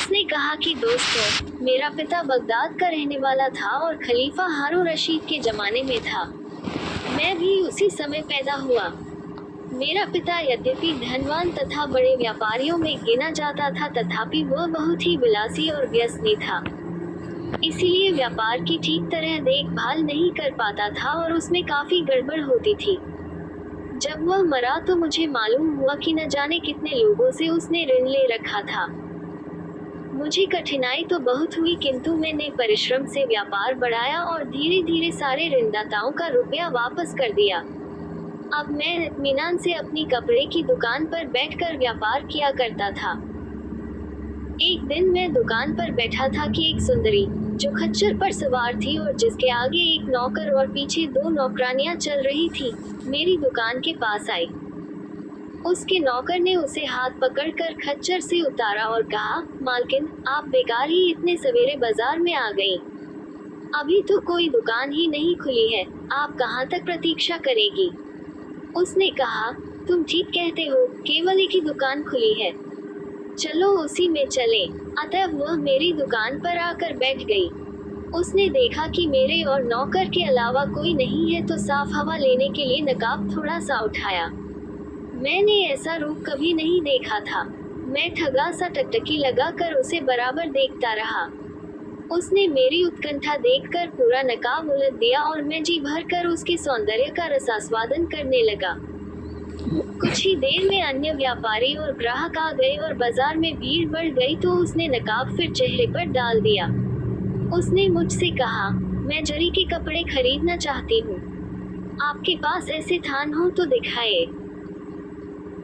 उसने कहा कि दोस्तों, मेरा पिता बगदाद का रहने वाला था और खलीफा हारून रशीद के जमाने में था। मैं भी उसी समय पैदा हुआ। मेरा पिता यद्यपि धनवान तथा बड़े व्यापारियों में गिना जाता था, तथापि वह बहुत ही विलासी और व्यसनी था। इसीलिए व्यापार की ठीक तरह देखभाल नहीं कर पाता था और उसमें काफी गड़बड़ होती थी। जब वह मरा तो मुझे मालूम हुआ कि न जाने कितने लोगों से उसने ऋण ले रखा था। मुझे कठिनाई तो बहुत हुई, किंतु मैंने परिश्रम से व्यापार बढ़ाया और धीरे धीरे सारे ऋणदाताओं का रुपया वापस कर दिया। अब मैं इत्मीनान से अपनी कपड़े की दुकान पर बैठकर व्यापार किया करता था। एक दिन मैं दुकान पर बैठा था कि एक सुंदरी, जो खच्चर पर सवार थी और जिसके आगे एक नौकर और पीछे 2 नौकरानियां चल रही थी, मेरी दुकान के पास आई। उसके नौकर ने उसे हाथ पकड़कर खच्चर से उतारा और कहा, मालकिन, आप बेकार ही इतने सवेरे बाजार में आ गई। अभी तो कोई दुकान ही नहीं खुली है, आप कहाँ तक प्रतीक्षा करेगी? उसने कहा, तुम ठीक कहते हो, केवल एक ही दुकान खुली है, चलो उसी में चलें। अतः वह मेरी दुकान पर आकर बैठ गई। उसने देखा कि मेरे और नौकर के अलावा कोई नहीं है तो साफ हवा लेने के लिए नकाब थोड़ा सा उठाया। मैंने ऐसा रूप कभी नहीं देखा था। मैं ठगा सा टकटकी लगाकर उसे बराबर देखता रहा। उसने मेरी उत्कंठा देखकर पूरा नकाब उलट दिया और मैं जी भरकर उसके सौंदर्य का रसास्वादन करने लगा। कुछ ही देर में अन्य व्यापारी और ग्राहक आ गए और बाजार में भीड़ बढ़ गई तो उसने नकाब फिर चेहरे पर डाल दिया। उसने मुझसे कहा, मैं जरी के कपड़े खरीदना चाहती हूँ, आपके पास ऐसे थान हो तो दिखाए।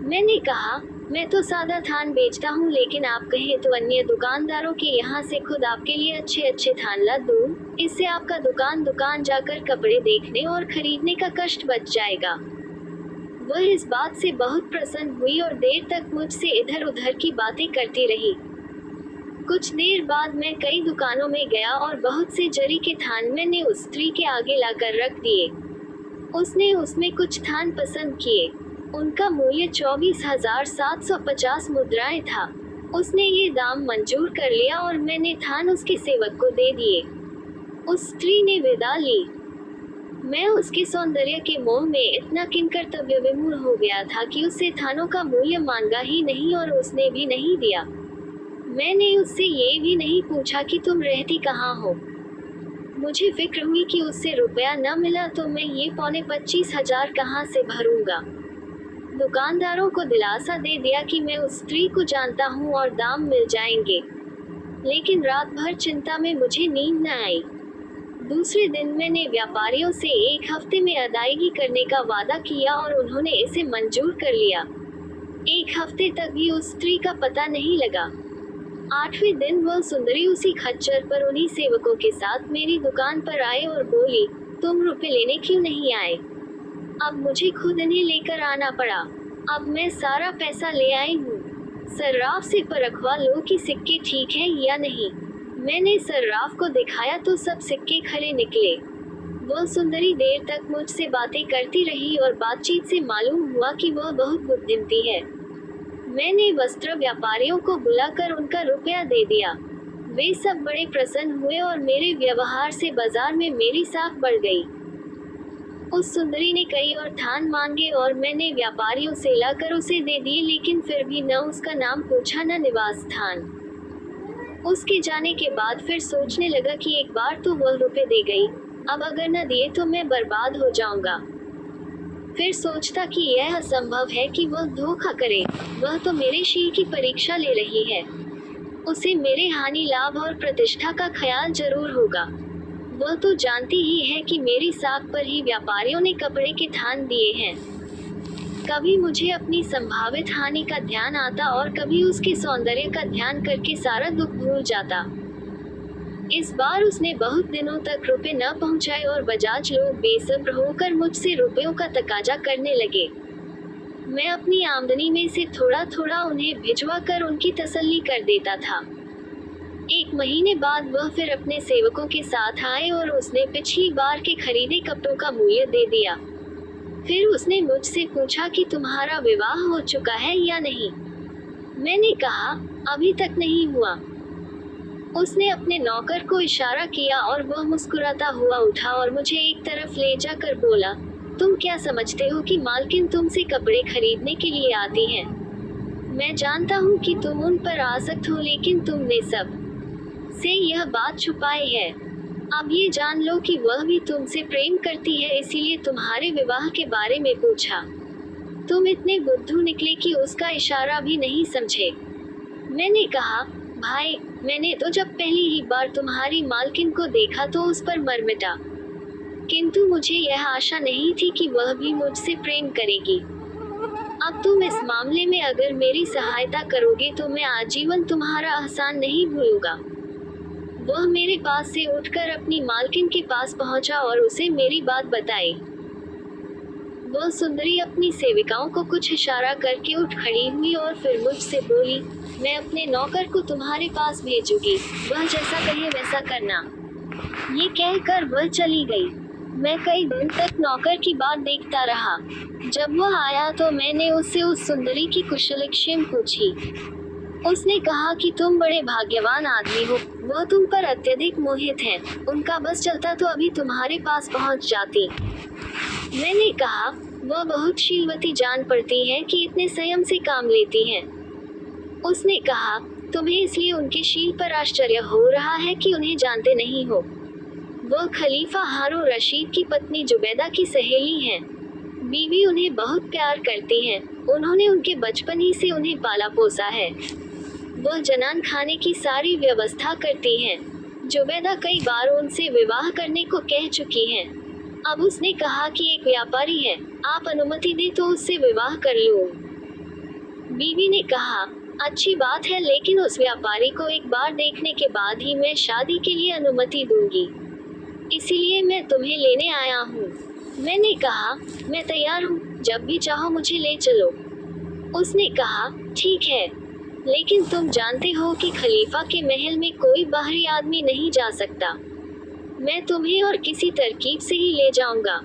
मैंने कहा, मैं तो सादा थान बेचता हूँ, लेकिन आप कहें तो अन्य दुकानदारों के यहाँ से खुद आपके लिए अच्छे अच्छे थान ला दूँ। इससे आपका दुकान जाकर कपड़े देखने और खरीदने का कष्ट बच जाएगा। वह इस बात से बहुत प्रसन्न हुई और देर तक मुझसे इधर उधर की बातें करती रही। कुछ देर बाद मैं कई दुकानों में गया और बहुत से जरी के थान मैंने उस स्त्री के आगे लाकर रख दिए। उसने उसमें कुछ थान पसंद किए। उनका मूल्य 24,750 मुद्राएं था। उसने ये दाम मंजूर कर लिया और मैंने थान उसके सेवक को दे दिए। उस स्त्री ने विदा ली। मैं उसके सौंदर्य के मोह में इतना किंकर्तव्य विमूढ़ हो गया था कि उससे थानों का मूल्य मांगा ही नहीं और उसने भी नहीं दिया। मैंने उससे ये भी नहीं पूछा कि तुम रहती कहाँ हो। मुझे फिक्र हुई कि उससे रुपया न मिला तो मैं ये 25,000 कहाँ से भरूंगा। दुकानदारों को दिलासा दे दिया कि मैं उस स्त्री को जानता हूँ और दाम मिल जाएंगे, लेकिन रात भर चिंता में मुझे नींद न आई। दूसरे दिन मैंने व्यापारियों से 1 हफ्ते में अदायगी करने का वादा किया और उन्होंने इसे मंजूर कर लिया। 1 हफ्ते तक भी उस स्त्री का पता नहीं लगा। 8वें दिन वह सुंदरी उसी खच्चर पर उन्हीं सेवकों के साथ मेरी दुकान पर आए और बोली, तुम रुपए लेने क्यों नहीं आए? अब मुझे खुद इन्हें लेकर आना पड़ा। अब मैं सारा पैसा ले आई हूँ। सर्राफ से परखवा लो कि सिक्के ठीक हैं या नहीं। मैंने सर्राफ को दिखाया तो सब सिक्के खरे निकले। वह सुंदरी देर तक मुझसे बातें करती रही और बातचीत से मालूम हुआ कि वह बहुत बुद्धिमती है। मैंने वस्त्र व्यापारियों को बुलाकर उनका रुपया दे दिया। वे सब बड़े प्रसन्न हुए और मेरे व्यवहार से बाजार में मेरी साख बढ़ गई। उस सुंदरी ने कई और थान मांगे और मैंने व्यापारियों से लाकर उसे दे दिए, लेकिन फिर भी न उसका नाम पूछा न निवास स्थान। उसके जाने के बाद फिर सोचने लगा कि एक बार तो वह रुपए दे गई, अब अगर न दिए तो मैं बर्बाद हो जाऊंगा। फिर सोचता कि यह असंभव है कि वह धोखा करे, वह तो मेरे शील की परीक्षा ले रही है। उसे मेरे हानि लाभ और प्रतिष्ठा का ख्याल जरूर होगा। वह तो जानती ही है कि मेरी साख पर ही व्यापारियों ने कपड़े के थान दिए हैं। कभी मुझे अपनी संभावित हानि का ध्यान आता और कभी उसके सौंदर्य का ध्यान करके सारा दुख भूल जाता। इस बार उसने बहुत दिनों तक रुपए न पहुंचाए और बजाज लोग बेसब्र होकर मुझसे रुपयों का तकाजा करने लगे। मैं अपनी आमदनी में से थोड़ा थोड़ा उन्हें भिजवा कर उनकी तसल्ली कर देता था। 1 महीने बाद वह फिर अपने सेवकों के साथ आए और उसने पिछली बार के खरीदे कपड़ों का मूल्य दे दिया। फिर उसने मुझसे पूछा कि तुम्हारा विवाह हो चुका है या नहीं। मैंने कहा, अभी तक नहीं हुआ। उसने अपने नौकर को इशारा किया और वह मुस्कुराता हुआ उठा और मुझे एक तरफ ले जाकर बोला, तुम क्या समझते हो कि मालकिन तुमसे कपड़े खरीदने के लिए आती हैं? मैं जानता हूँ कि तुम उन पर आसक्त हो, लेकिन तुमने सब से यह बात छुपाई है। अब ये जान लो कि वह भी तुमसे प्रेम करती है, इसीलिए तुम्हारे विवाह के बारे में पूछा। तुम इतने बुद्धू निकले कि उसका इशारा भी नहीं समझे। मैंने कहा, भाई, मैंने तो जब पहली ही बार तुम्हारी मालकिन को देखा तो उस पर मर मिटा, किंतु मुझे यह आशा नहीं थी कि वह भी मुझसे प्रेम करेगी। अब तुम इस मामले में अगर मेरी सहायता करोगे तो मैं आजीवन तुम्हारा एहसान नहीं भूलूंगा। वह मेरे पास से उठकर अपनी मालकिन के पास पहुंचा और उसे मेरी बात बताई। वह सुंदरी अपनी सेविकाओं को कुछ इशारा करके उठ खड़ी हुई और फिर मुझसे बोली, मैं अपने नौकर को तुम्हारे पास भेजूंगी, वह जैसा कहे वैसा करना। ये कहकर वह चली गई। मैं कई दिन तक नौकर की बात देखता रहा। जब वह आया तो मैंने उससे उस सुंदरी की कुशलक्षेम पूछी। उसने कहा कि तुम बड़े भाग्यवान आदमी हो, वह तुम पर अत्यधिक मोहित हैं। उनका बस चलता तो अभी तुम्हारे पास पहुंच जाती। मैंने कहा, वह बहुत शीलवती जान पड़ती है कि इतने संयम से काम लेती हैं। उसने कहा, तुम्हें इसलिए उनके शील पर आश्चर्य हो रहा है कि उन्हें जानते नहीं हो। वह खलीफा हारून रशीद की पत्नी जुबैदा की सहेली हैं। बीवी उन्हें बहुत प्यार करती हैं। उन्होंने उनके बचपन ही से उन्हें पाला पोसा है। वह जनान खाने की सारी व्यवस्था करती हैं। जुबैदा कई बार उनसे विवाह करने को कह चुकी हैं। अब उसने कहा कि एक व्यापारी है, आप अनुमति दें तो उससे विवाह कर लूं। बीवी ने कहा, अच्छी बात है, लेकिन उस व्यापारी को एक बार देखने के बाद ही मैं शादी के लिए अनुमति दूंगी। इसीलिए मैं तुम्हें लेने आया हूँ। मैंने कहा, मैं तैयार हूँ, जब भी चाहो मुझे ले चलो। उसने कहा, ठीक है, लेकिन तुम जानते हो कि खलीफा के महल में कोई बाहरी आदमी नहीं जा सकता। मैं तुम्हें और किसी तरकीब से ही ले जाऊंगा।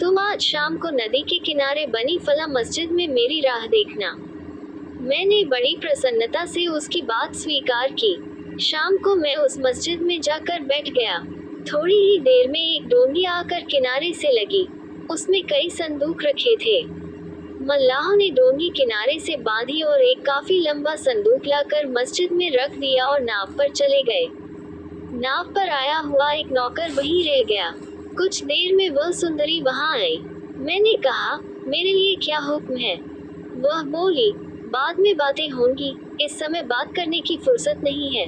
तुम आज शाम को नदी के किनारे बनी फला मस्जिद में मेरी राह देखना। मैंने बड़ी प्रसन्नता से उसकी बात स्वीकार की। शाम को मैं उस मस्जिद में जाकर बैठ गया। थोड़ी ही देर में एक डोंगी आकर किनारे से लगी। उसमें कई संदूक रखे थे। मल्लाहों ने डोंगी किनारे से बांधी और एक काफी लंबा संदूक लाकर मस्जिद में रख दिया और नाव पर चले गए। नाव पर आया हुआ एक नौकर वहीं रह गया। कुछ देर में वह सुंदरी वहां आई। मैंने कहा, मेरे लिए क्या हुक्म है? वह बोली, बाद में बातें होंगी, इस समय बात करने की फुर्सत नहीं है।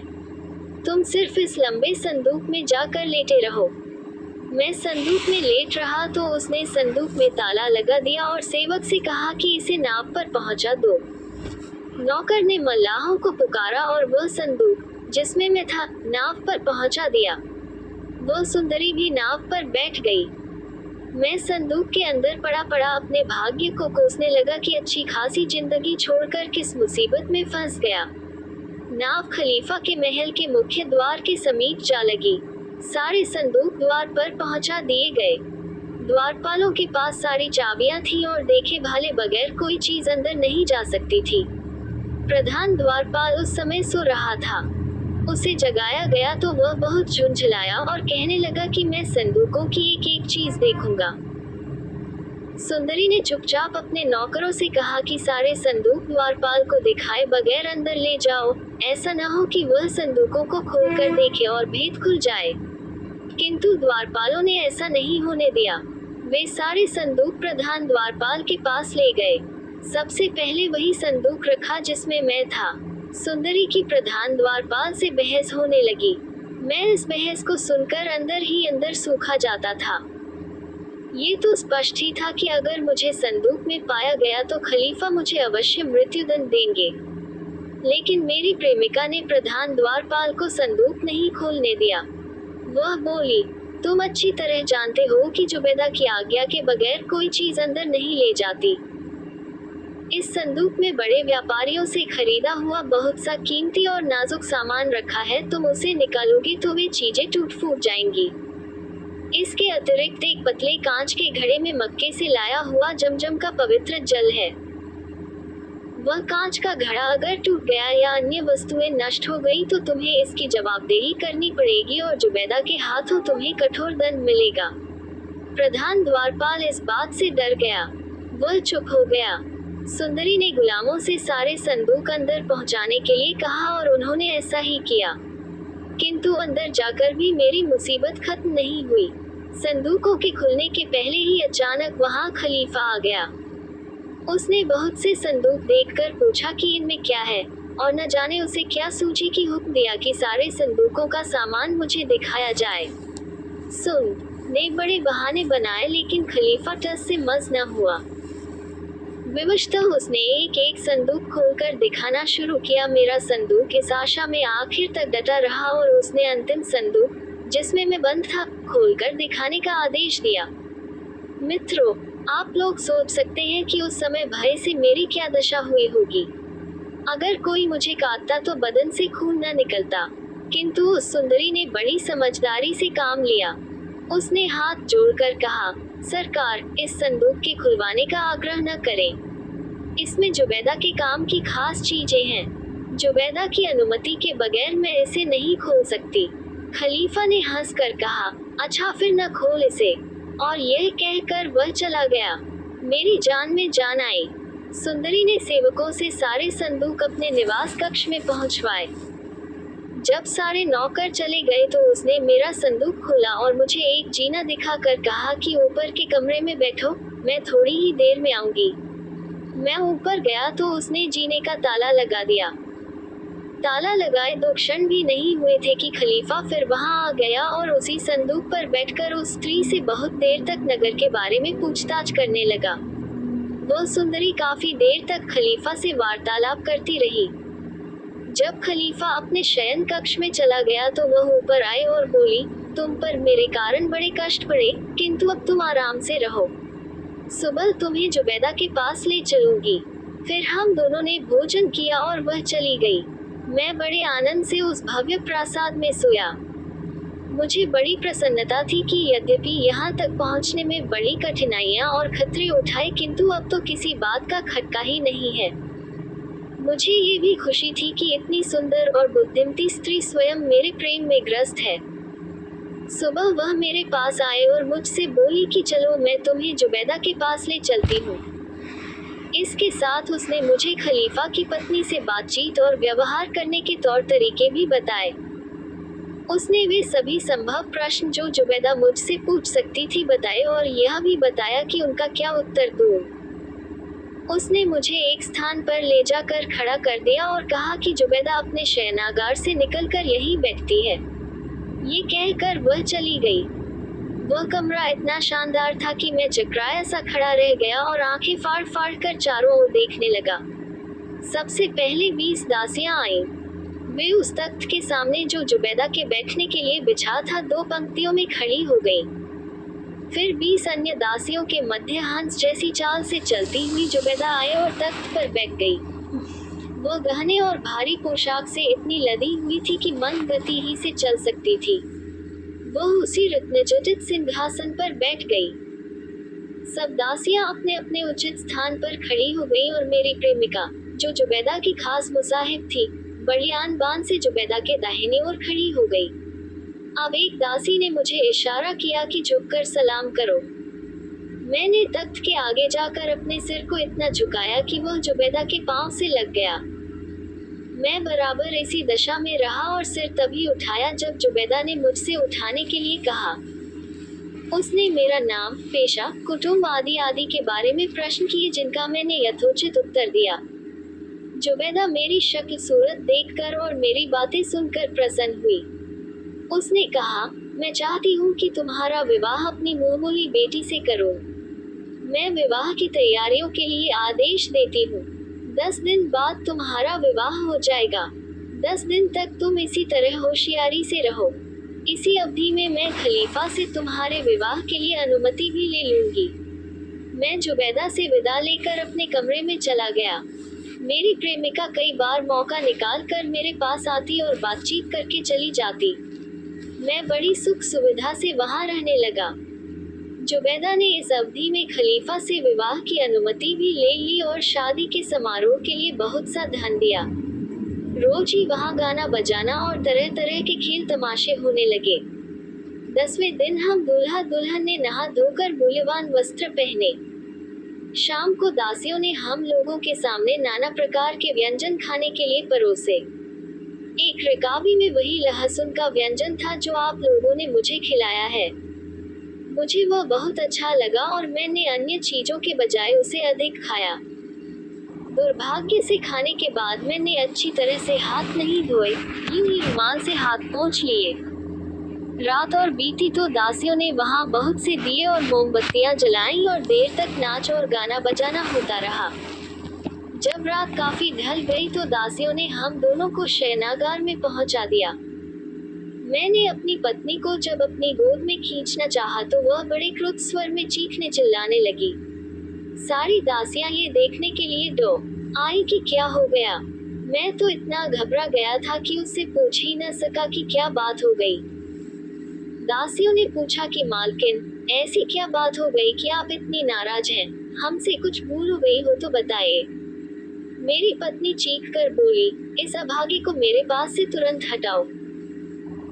तुम सिर्फ इस लंबे संदूक में जाकर लेटे रहो। मैं संदूक में लेट रहा तो उसने संदूक में ताला लगा दिया और सेवक से कहा कि इसे नाव पर पहुंचा दो। नौकर ने मल्लाहों को पुकारा और वह संदूक, जिसमें मैं था, नाव पर पहुंचा दिया। वह सुंदरी भी नाव पर बैठ गई। मैं संदूक के अंदर पड़ा पड़ा अपने भाग्य को कोसने लगा कि अच्छी खासी जिंदगी छोड़कर किस मुसीबत में फंस गया। नाव खलीफा के महल के मुख्य द्वार के समीप जा लगी। सारे संदूक द्वार पर पहुंचा दिए गए। द्वारपालों के पास सारी चाबियां थीं और देखे भाले बगैर कोई चीज अंदर नहीं जा सकती थी। प्रधान द्वारपाल उस समय सो रहा था। उसे जगाया गया तो वह बहुत झुंझलाया और कहने लगा कि मैं संदूकों की एक एक चीज देखूंगा। सुंदरी ने चुपचाप अपने नौकरों से कहा कि सारे संदूक द्वारपाल को दिखाए बगैर अंदर ले जाओ, ऐसा न हो कि वह संदूकों को खोलकर देखे और भेद खुल जाए। किंतु द्वारपालों ने ऐसा नहीं होने दिया। वे सारे संदूक प्रधान द्वारपाल के पास ले गए। सबसे पहले वही संदूक रखा जिसमें मैं था। सुंदरी की प्रधान द्वारपाल से बहस होने लगी। मैं इस बहस को सुनकर अंदर ही अंदर सूखा जाता था। ये तो स्पष्ट ही था कि अगर मुझे संदूक में पाया गया तो खलीफा मुझे अवश्य मृत्युदंड देंगे। लेकिन मेरी प्रेमिका ने प्रधान द्वारपाल को संदूक नहीं खोलने दिया। वह बोली, तुम अच्छी तरह जानते हो कि जुबैदा की आज्ञा के बगैर कोई चीज अंदर नहीं ले जाती। इस संदूक में बड़े व्यापारियों से खरीदा हुआ बहुत सा कीमती और नाजुक सामान रखा है। तुम उसे निकालोगे तो वे चीजें टूट फूट जाएंगी। इसके अतिरिक्त एक पतले कांच के घड़े में मक्के से लाया हुआ जमजम का पवित्र जल है। वह कांच का घड़ा अगर टूट गया या अन्य वस्तुएं नष्ट हो गई तो तुम्हें इसकी जवाबदेही करनी पड़ेगी और जुबैदा के हाथों तुम्हें कठोर दंड मिलेगा। प्रधान द्वारपाल इस बात से डर गया। वह चुप हो गया। सुंदरी ने गुलामों से सारे संदूक अंदर पहुंचाने के लिए कहा और उन्होंने ऐसा ही किया। किंतु अंदर जाकर भी मेरी मुसीबत खत्म नहीं हुई। संदूकों के खुलने के पहले ही अचानक वहां खलीफा आ गया। उसने बहुत से संदूक देखकर पूछा कि इनमें क्या है, और न जाने उसे क्या सूझी कि हुक्म दिया कि सारे संदूकों का सामान मुझे दिखाया जाए। सुन ने बड़े बहाने बनाए लेकिन खलीफा टस से मस न हुआ। विवशतः उसने एक एक संदूक खोलकर दिखाना शुरू किया। मेरा संदूक इस आशा में आखिर तक डटा रहा और उसने अंतिम संदूक, जिसमें मैं बंद था, खोलकर दिखाने का आदेश दिया। मित्रों, आप लोग सोच सकते हैं कि उस समय भय से मेरी क्या दशा हुई होगी। अगर कोई मुझे काटता तो बदन से खून न निकलता, किंतु उस सुंदरी ने बड़ी समझदारी से काम लिया। उसने हाथ जोड़कर कहा, सरकार, इस संदूक के खुलवाने का आग्रह न करें। इसमें जुबैदा के काम की खास चीजें हैं। जुबैदा की अनुमति के बगैर मैं इसे नहीं खोल सकती। खलीफा ने हंसकर कहा, अच्छा फिर न खोल इसे। और यह कहकर वह चला गया। मेरी जान में जान आई। सुंदरी ने सेवकों से सारे संदूक अपने निवास कक्ष में पहुंचवाए। जब सारे नौकर चले गए तो उसने मेरा संदूक खोला और मुझे एक जीना दिखाकर कहा कि ऊपर के कमरे में बैठो, मैं थोड़ी ही देर में आऊंगी। मैं ऊपर गया तो उसने जीने का ताला लगा दिया। ताला लगाए 2 क्षण भी नहीं हुए थे कि खलीफा फिर वहां आ गया और उसी संदूक पर बैठकर उस स्त्री से बहुत देर तक नगर के बारे में पूछताछ करने लगा। वह सुंदरी काफी देर तक खलीफा से वार्तालाप करती रही। जब खलीफा अपने शयन कक्ष में चला गया तो वह ऊपर आए और बोली, तुम पर मेरे कारण बड़े कष्ट पड़े, किंतु अब तुम आराम से रहो। सुबह तुम्हें जुबैदा के पास ले चलूंगी। फिर हम दोनों ने भोजन किया और वह चली गई। मैं बड़े आनंद से उस भव्य प्रासाद में सोया। मुझे बड़ी प्रसन्नता थी कि यद्यपि यहाँ तक पहुँचने में बड़ी कठिनाइयाँ और खतरे उठाए, किंतु अब तो किसी बात का खटका ही नहीं है। मुझे ये भी खुशी थी कि इतनी सुंदर और बुद्धिमती स्त्री स्वयं मेरे प्रेम में ग्रस्त है। सुबह वह मेरे पास आए और मुझसे बोली कि चलो मैं तुम्हें जुबैदा के पास ले चलती हूँ। इसके साथ उसने मुझे खलीफा की पत्नी से बातचीत और व्यवहार करने के तौर तरीके भी बताए। उसने वे सभी संभव प्रश्न जो जुबैदा मुझसे पूछ सकती थी बताए और यह भी बताया कि उनका क्या उत्तर दूं। उसने मुझे एक स्थान पर ले जाकर खड़ा कर दिया और कहा कि जुबैदा अपने शयनागार से निकलकर यहीं बैठती है। ये कहकर वह चली गई। वह कमरा इतना शानदार था कि मैं चकराया सा खड़ा रह गया और आंखें फाड़ फाड़ कर चारों ओर देखने लगा। सबसे पहले 20 दासियां आईं। वे उस तख्त के सामने जो जुबैदा के बैठने के लिए बिछा था 2 पंक्तियों में खड़ी हो गईं। फिर 20 अन्य दासियों के मध्य हंस जैसी चाल से चलती हुई जुबैदा आए और तख्त पर बैठ गई। वह गहने और भारी पोशाक से इतनी लदी हुई थी कि मंद गति ही से चल सकती थी। वह उसी रत्नजटित सिंहासन पर बैठ गई। सब दासियां अपने अपने उचित स्थान पर खड़ी हो गईं और मेरी प्रेमिका, जो जुबैदा की खास मुसाहिब थी, बलियान बान से जुबैदा के दाहिने ओर खड़ी हो गई। अब एक दासी ने मुझे इशारा किया कि झुककर सलाम करो। मैंने तख्त के आगे जाकर अपने सिर को इतना झुकाया कि वह जुबैदा के पांव से लग गया। मैं बराबर इसी दशा में रहा और सिर तभी उठाया जब जुबैदा ने मुझसे उठाने के लिए कहा। उसने मेरा नाम, पेशा, कुटुंब आदि आदि के बारे में प्रश्न किए जिनका मैंने यथोचित उत्तर दिया। जुबैदा मेरी शक्ल सूरत देखकर और मेरी बातें सुनकर प्रसन्न हुई। उसने कहा, मैं चाहती हूँ कि तुम्हारा विवाह अपनी मामूली बेटी से करो। मैं विवाह की तैयारियों के लिए आदेश देती हूँ। 10 दिन बाद तुम्हारा विवाह हो जाएगा। 10 दिन तक तुम इसी तरह होशियारी से रहो। इसी अवधि में मैं खलीफा से तुम्हारे विवाह के लिए अनुमति भी ले लूंगी। मैं जुबैदा से विदा लेकर अपने कमरे में चला गया। मेरी प्रेमिका कई बार मौका निकाल कर मेरे पास आती और बातचीत करके चली जाती। मैं बड़ी सुख सुविधा से वहां रहने लगा। जुबैदा ने इस अवधि में खलीफा से विवाह की अनुमति भी ले ली और शादी के समारोह के लिए बहुत सा धन दिया। रोज ही वहाँ गाना बजाना और तरह तरह के खेल तमाशे होने लगे। 10वें दिन हम दूल्हा दुल्हन ने नहा धोकर मूल्यवान वस्त्र पहने। शाम को दासियों ने हम लोगों के सामने नाना प्रकार के व्यंजन खाने के लिए परोसे। एक रकाबी में वही लहसुन का व्यंजन था जो आप लोगों ने मुझे खिलाया है। मुझे वह बहुत अच्छा लगा और मैंने अन्य चीजों के बजाय उसे अधिक खाया। दुर्भाग्य से खाने के बाद मैंने अच्छी तरह से हाथ नहीं धोए, यूं ही रुमाल से हाथ पोंछ लिए। रात और बीती तो दासियों ने वहाँ बहुत से दिए और मोमबत्तियां जलाईं और देर तक नाच और गाना बजाना होता रहा। जब रात काफी ढल गई तो दासियों ने हम दोनों को शयनागार में पहुंचा दिया। मैंने अपनी पत्नी को जब अपनी गोद में खींचना चाहा तो वह बड़े क्रुद्ध स्वर में चीखने चिल्लाने लगी। सारी दासियां ये देखने के लिए डो आई कि क्या हो गया। मैं तो इतना घबरा गया था कि उससे पूछ ही न सका कि क्या बात हो गई। दासियों ने पूछा कि मालकिन, ऐसी क्या बात हो गई कि आप इतनी नाराज हैं? हमसे कुछ भूल हो गई हो तो बताइए। मेरी पत्नी चीख कर बोली, इस अभागी को मेरे पास से तुरंत हटाओ।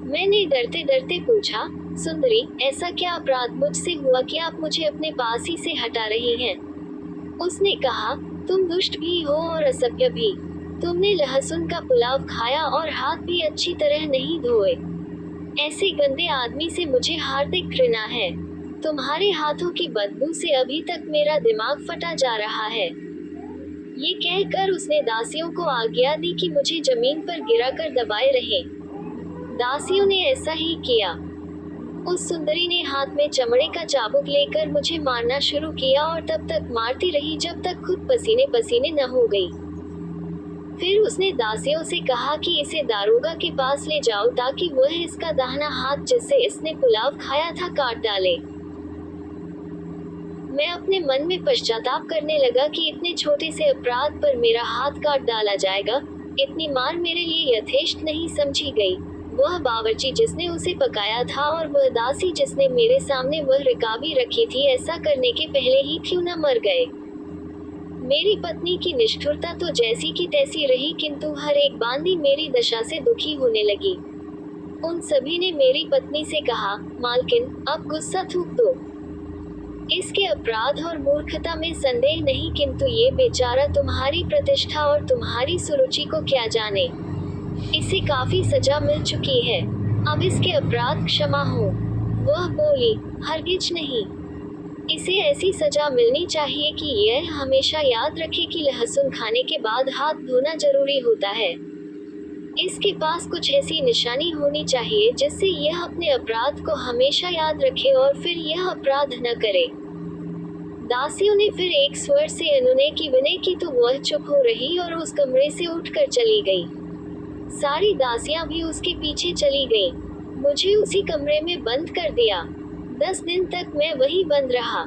मैंने डरते डरते पूछा, सुंदरी, ऐसा क्या अपराध मुझसे हुआ कि आप मुझे अपने पास ही से हटा रही हैं? उसने कहा, तुम दुष्ट भी हो और असभ्य भी। तुमने लहसुन का पुलाव खाया और हाथ भी अच्छी तरह नहीं धोए। ऐसे गंदे आदमी से मुझे हार्दिक घृणा है। तुम्हारे हाथों की बदबू से अभी तक मेरा दिमाग फटा जा रहा है। ये कहकर उसने दासियों को आज्ञा दी कि मुझे जमीन पर गिराकर दबाए रहे। दासियों ने ऐसा ही किया। उस सुंदरी ने हाथ में चमड़े का चाबुक लेकर मुझे मारना शुरू किया और तब तक मारती रही जब तक खुद पसीने पसीने न हो गई। फिर उसने दासियों से कहा कि इसे दारोगा के पास ले जाओ ताकि वह इसका दाहिना हाथ जिससे इसने पुलाव खाया था काट डाले। मैं अपने मन में पश्चाताप करने लगा कि इतने छोटे से अपराध पर मेरा हाथ काट डाला जाएगा। इतनी मार मेरे लिए यथेष्ट नहीं समझी गई। वह बावर्ची जिसने उसे पकाया था और वह दासी जिसने मेरे सामने वह रकाबी रखी थी ऐसा करने के पहले ही क्यों न मर गए। मेरी पत्नी की निष्ठुरता तो जैसी की तैसी रही, किंतु हर एक बांदी मेरी दशा से दुखी होने लगी। उन सभी ने मेरी पत्नी से कहा, मालकिन, अब गुस्सा थूक दो। इसके अपराध और मूर्खता में संदेह नहीं, किंतु ये बेचारा तुम्हारी प्रतिष्ठा और तुम्हारी सुरुचि को क्या जाने। इसे काफी सजा मिल चुकी है, अब इसके अपराध क्षमा हो। वह बोली, हरगिज नहीं। इसे ऐसी सजा मिलनी चाहिए कि यह हमेशा याद रखे कि लहसुन खाने के बाद हाथ धोना जरूरी होता है। इसके पास कुछ ऐसी निशानी होनी चाहिए जिससे यह अपने अपराध को हमेशा याद रखे और फिर यह अपराध न करे। दासियों ने फिर एक स्वर से अनुनय की विनय की तो वह चुप हो रही और उस कमरे से उठकर चली गई। सारी दासियां भी उसके पीछे चली गईं। मुझे उसी कमरे में बंद कर दिया। 10 दिन तक मैं वही बंद रहा।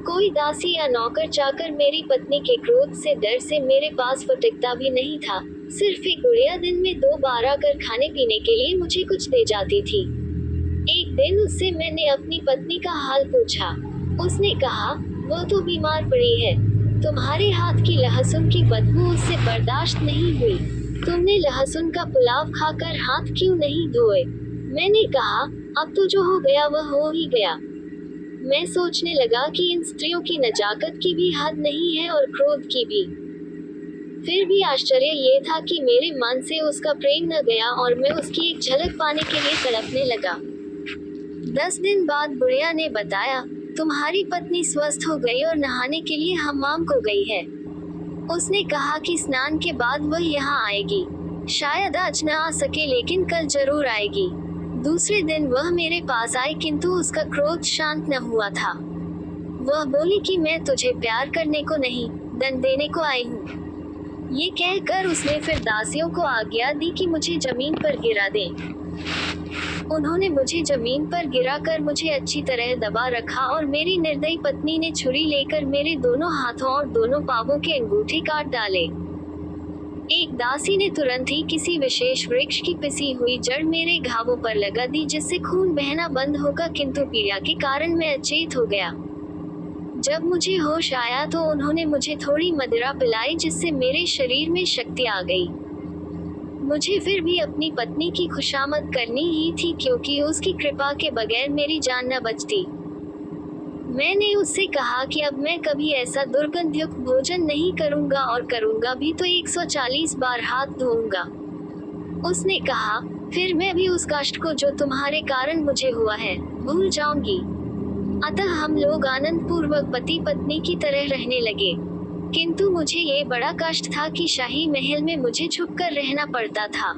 कोई दासी या नौकर चाकर मेरी पत्नी के क्रोध से डर से मेरे पास फटकता भी नहीं था। सिर्फ एक गुड़िया दिन में 2 बार आकर खाने पीने के लिए मुझे कुछ दे जाती थी। एक दिन उससे मैंने अपनी पत्नी का हाल पूछा। उसने कहा, वो तो बीमार पड़ी है। तुम्हारे हाथ की लहसुन की बदबू उससे बर्दाश्त नहीं हुई। तुमने लहसुन का पुलाव खाकर हाथ क्यों नहीं धोए? मैंने कहा, अब तो जो हो गया वह हो ही गया। मैं सोचने लगा कि इन स्त्रियों की नजाकत की भी हद नहीं है और क्रोध की भी। फिर भी आश्चर्य ये था कि मेरे मन से उसका प्रेम न गया और मैं उसकी एक झलक पाने के लिए तड़पने लगा। 10 दिन बाद बुढ़िया ने बताया, तुम्हारी पत्नी स्वस्थ हो गई और नहाने के लिए हम्माम को गई है। उसने कहा कि स्नान के बाद वह यहाँ आएगी। शायद आज न आ सके लेकिन कल जरूर आएगी। दूसरे दिन वह मेरे पास आई, किंतु उसका क्रोध शांत न हुआ था। वह बोली कि मैं तुझे प्यार करने को नहीं, दंड देने को आई हूँ। ये कहकर उसने फिर दासियों को आज्ञा दी कि मुझे जमीन पर गिरा दें। उन्होंने मुझे जमीन पर गिराकर मुझे अच्छी तरह दबा रखा और मेरी निर्दयी पत्नी ने छुरी लेकर मेरे दोनों हाथों और दोनों पांवों के अंगूठे काट डाले। एक दासी ने तुरंत ही किसी विशेष वृक्ष की पिसी हुई जड़ मेरे घावों पर लगा दी, जिससे खून बहना बंद होगा, किंतु पीड़ा के कारण मैं अचेत हो गया। जब मुझे होश आया तो उन्होंने मुझे थोड़ी मदिरा पिलाई, जिससे मेरे शरीर में शक्ति आ गई। मुझे फिर भी अपनी पत्नी की खुशामद करनी ही थी, क्योंकि उसकी कृपा के बगैर मेरी जान न बचती। मैंने उससे कहा कि अब मैं कभी ऐसा दुर्गंधयुक्त भोजन नहीं करूंगा, और करूंगा भी तो 140 बार हाथ धोऊंगा। उसने कहा, फिर मैं भी उस कष्ट को जो तुम्हारे कारण मुझे हुआ है भूल जाऊंगी। अतः हम लोग आनंद पूर्वक पति पत्नी की तरह रहने लगे। किंतु मुझे ये बड़ा कष्ट था कि शाही महल में मुझे छुपकर रहना पड़ता था।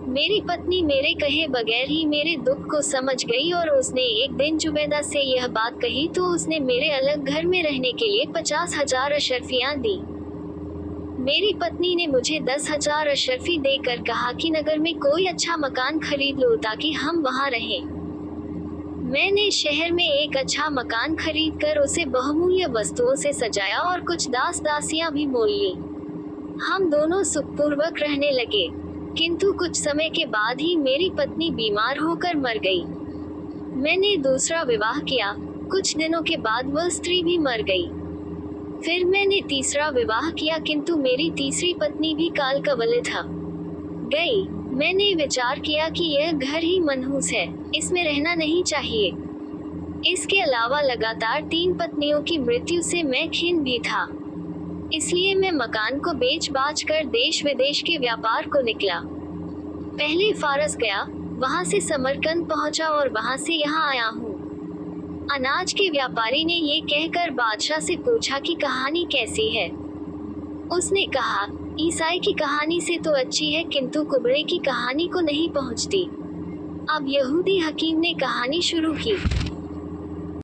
मेरी पत्नी मेरे कहे बगैर ही मेरे दुख को समझ गई, और उसने एक दिन जुबैदा से यह बात कही तो उसने मेरे अलग घर में रहने के लिए 50,000 अशर्फियां दी। मेरी पत्नी ने मुझे 10,000 अशर्फी देकर कहा कि नगर में कोई अच्छा मकान खरीद लो ताकि हम वहां रहें। मैंने शहर में एक अच्छा मकान खरीद कर उसे बहुमूल्य वस्तुओं से सजाया और कुछ दास दासियां भी मोल ली। हम दोनों सुखपूर्वक रहने लगे। किंतु कुछ समय के बाद ही मेरी पत्नी बीमार होकर मर गई। मैंने दूसरा विवाह किया। कुछ दिनों के बाद वह स्त्री भी मर गई। फिर मैंने तीसरा विवाह किया, किंतु मेरी तीसरी पत्नी भी काल कवलित हो गई। मैंने विचार किया कि यह घर ही मनहूस है, इसमें रहना नहीं चाहिए। इसके अलावा लगातार 3 पत्नियों की मृत्यु से मैं खिन्न भी था। इसलिए मैं मकान को बेच बाच कर देश विदेश के व्यापार को निकला। पहले फारस गया, वहां से समरकंद पहुंचा और वहां से यहाँ आया हूँ। अनाज के व्यापारी ने ये कहकर बादशाह से पूछा कि कहानी कैसी है। उसने कहा, ईसाई की कहानी से तो अच्छी है, किंतु कुबरे की कहानी को नहीं पहुंचती। अब यहूदी हकीम ने कहानी शुरू की।